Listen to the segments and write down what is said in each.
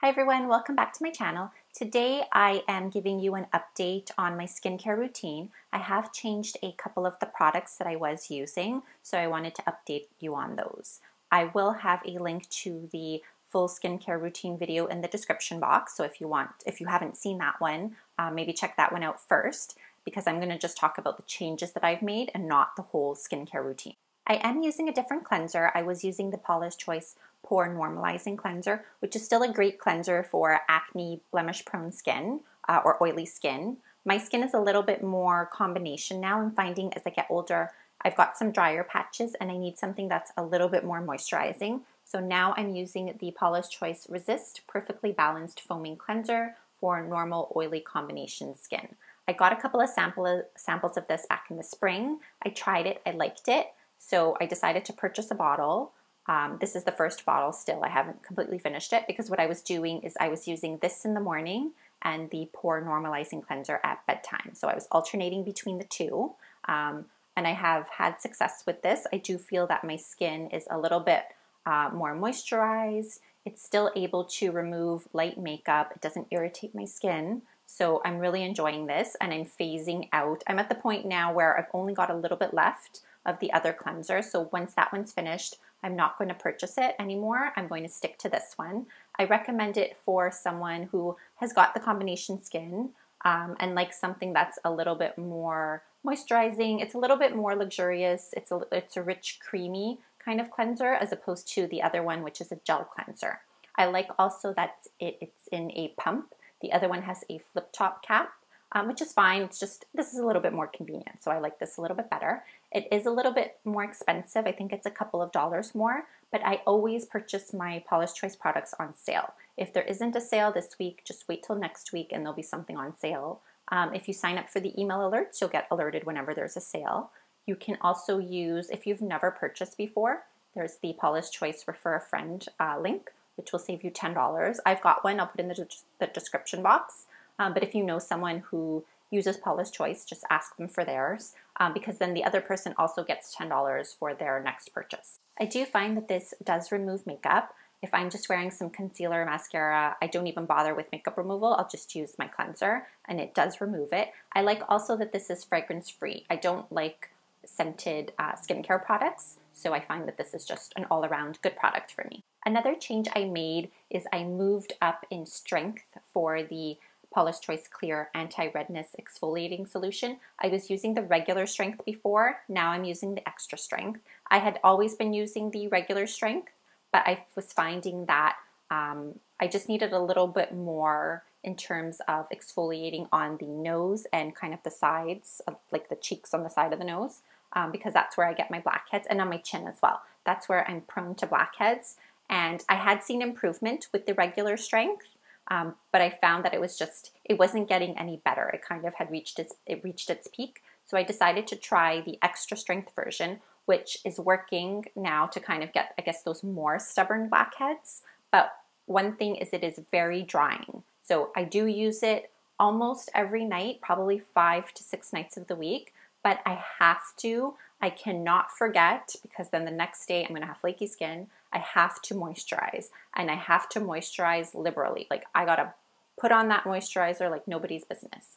Hi everyone, welcome back to my channel. Today I am giving you an update on my skincare routine. I have changed a couple of the products that I was using, so I wanted to update you on those. I will have a link to the full skincare routine video in the description box, so if you haven't seen that one, maybe check that one out first, because I'm going to just talk about the changes that I've made and not the whole skincare routine. I am using a different cleanser. I was using the Paula's Choice Pore Normalizing Cleanser, which is still a great cleanser for acne, blemish-prone skin or oily skin. My skin is a little bit more combination now. I'm finding as I get older, I've got some drier patches and I need something that's a little bit more moisturizing. So now I'm using the Paula's Choice Resist Perfectly Balanced Foaming Cleanser for normal oily combination skin. I got a couple of samples of this back in the spring. I tried it, I liked it. So I decided to purchase a bottle. This is the first bottle still. I haven't completely finished it because what I was doing is I was using this in the morning and the Pore Normalizing Cleanser at bedtime. So I was alternating between the two. And I have had success with this. I do feel that my skin is a little bit more moisturized. It's still able to remove light makeup. It doesn't irritate my skin. So I'm really enjoying this and I'm phasing out. I'm at the point now where I've only got a little bit left of the other cleanser. So once that one's finished, I'm not going to purchase it anymore. I'm going to stick to this one. I recommend it for someone who has got the combination skin and likes something that's a little bit more moisturizing. It's a little bit more luxurious. It's a rich, creamy kind of cleanser as opposed to the other one, which is a gel cleanser. I like also that it's in a pump. The other one has a flip top cap, which is fine. It's just, this is a little bit more convenient. So I like this a little bit better. It is a little bit more expensive. I think it's a couple of dollars more, but I always purchase my Paula's Choice products on sale. If there isn't a sale this week, just wait till next week and there'll be something on sale. If you sign up for the email alerts, you'll get alerted whenever there's a sale. You can also use, if you've never purchased before, there's the Paula's Choice Refer a Friend link, which will save you $10. I've got one, I'll put in the description box. But if you know someone who uses Paula's Choice, just ask them for theirs because then the other person also gets $10 for their next purchase. I do find that this does remove makeup. If I'm just wearing some concealer or mascara, I don't even bother with makeup removal. I'll just use my cleanser and it does remove it. I like also that this is fragrance free. I don't like scented skincare products, so I find that this is just an all-around good product for me. Another change I made is I moved up in strength for the Paula's Choice Clear Anti-Redness Exfoliating Solution. I was using the regular strength before, now I'm using the extra strength. I had always been using the regular strength, but I was finding that I just needed a little bit more in terms of exfoliating on the nose and kind of the sides, like the cheeks on the side of the nose, because that's where I get my blackheads, and on my chin as well. That's where I'm prone to blackheads, and I had seen improvement with the regular strength. But I found that it wasn't getting any better. It kind of had reached its peak. So I decided to try the extra strength version, which is working now to kind of get, I guess, those more stubborn blackheads. But one thing is it is very drying. So I do use it almost every night, probably 5 to 6 nights of the week, but I cannot forget, because then the next day I'm gonna have flaky skin. I have to moisturize, and I have to moisturize liberally. Like, I gotta put on that moisturizer like nobody's business.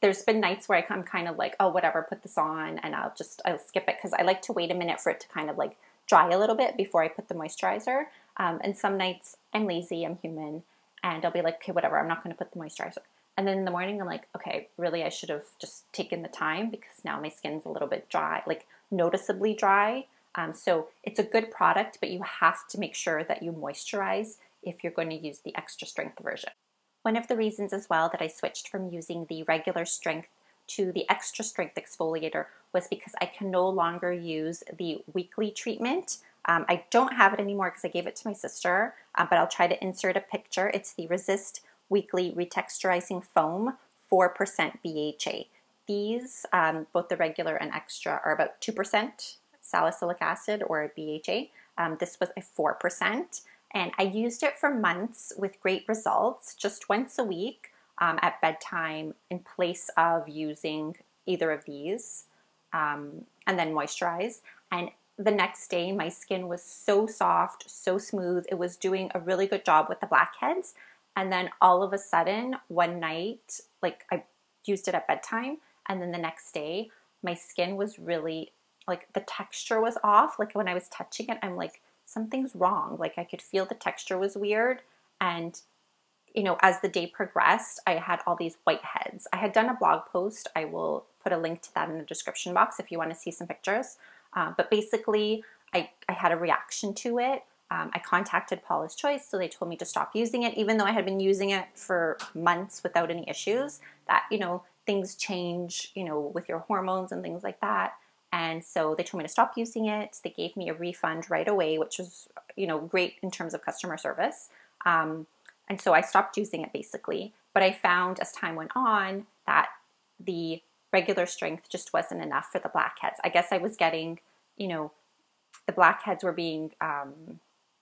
There's been nights where I'm kind of like, oh, whatever, put this on, and I'll skip it because I like to wait a minute for it to kind of like dry a little bit before I put the moisturizer. And some nights I'm lazy, I'm human, and I'll be like, okay, whatever, I'm not gonna put the moisturizer. And then in the morning, I'm like, okay, really, I should have just taken the time because now my skin's a little bit dry, like noticeably dry. So it's a good product, but you have to make sure that you moisturize if you're going to use the extra strength version. One of the reasons as well that I switched from using the regular strength to the extra strength exfoliator was because I can no longer use the weekly treatment. I don't have it anymore because I gave it to my sister, but I'll try to insert a picture. It's the Resist Weekly Retexturizing Foam, 4% BHA. These, both the regular and extra, are about 2% salicylic acid or BHA. This was a 4%, and I used it for months with great results, just once a week at bedtime in place of using either of these, and then moisturize. And the next day, my skin was so soft, so smooth. It was doing a really good job with the blackheads. And then all of a sudden, one night, like I used it at bedtime, and then the next day, my skin was really, like the texture was off. Like when I was touching it, I'm like, something's wrong. Like I could feel the texture was weird. And you know, as the day progressed, I had all these whiteheads. I had done a blog post. I will put a link to that in the description box if you want to see some pictures. But basically, I had a reaction to it. I contacted Paula's Choice, so they told me to stop using it, even though I had been using it for months without any issues. That, you know, things change, you know, with your hormones and things like that. And so they told me to stop using it. They gave me a refund right away, which was, you know, great in terms of customer service. And so I stopped using it basically. But I found as time went on that the regular strength just wasn't enough for the blackheads. I guess I was getting, you know, the blackheads were being,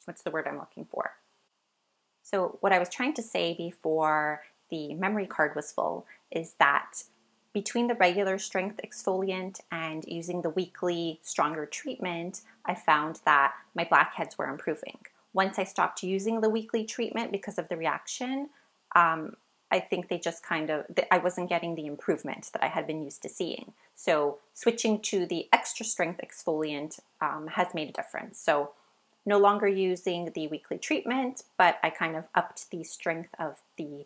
what's the word I'm looking for? So what I was trying to say before the memory card was full is that between the regular strength exfoliant and using the weekly stronger treatment, I found that my blackheads were improving. Once I stopped using the weekly treatment because of the reaction, I think they just kind of, I wasn't getting the improvement that I had been used to seeing. So switching to the extra strength exfoliant has made a difference. So no longer using the weekly treatment, but I kind of upped the strength of the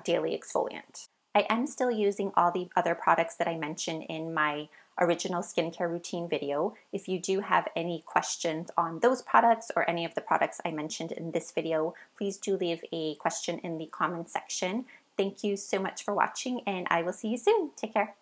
daily exfoliant. I am still using all the other products that I mentioned in my original skincare routine video. If you do have any questions on those products or any of the products I mentioned in this video, please do leave a question in the comment section. Thank you so much for watching, and I will see you soon. Take care.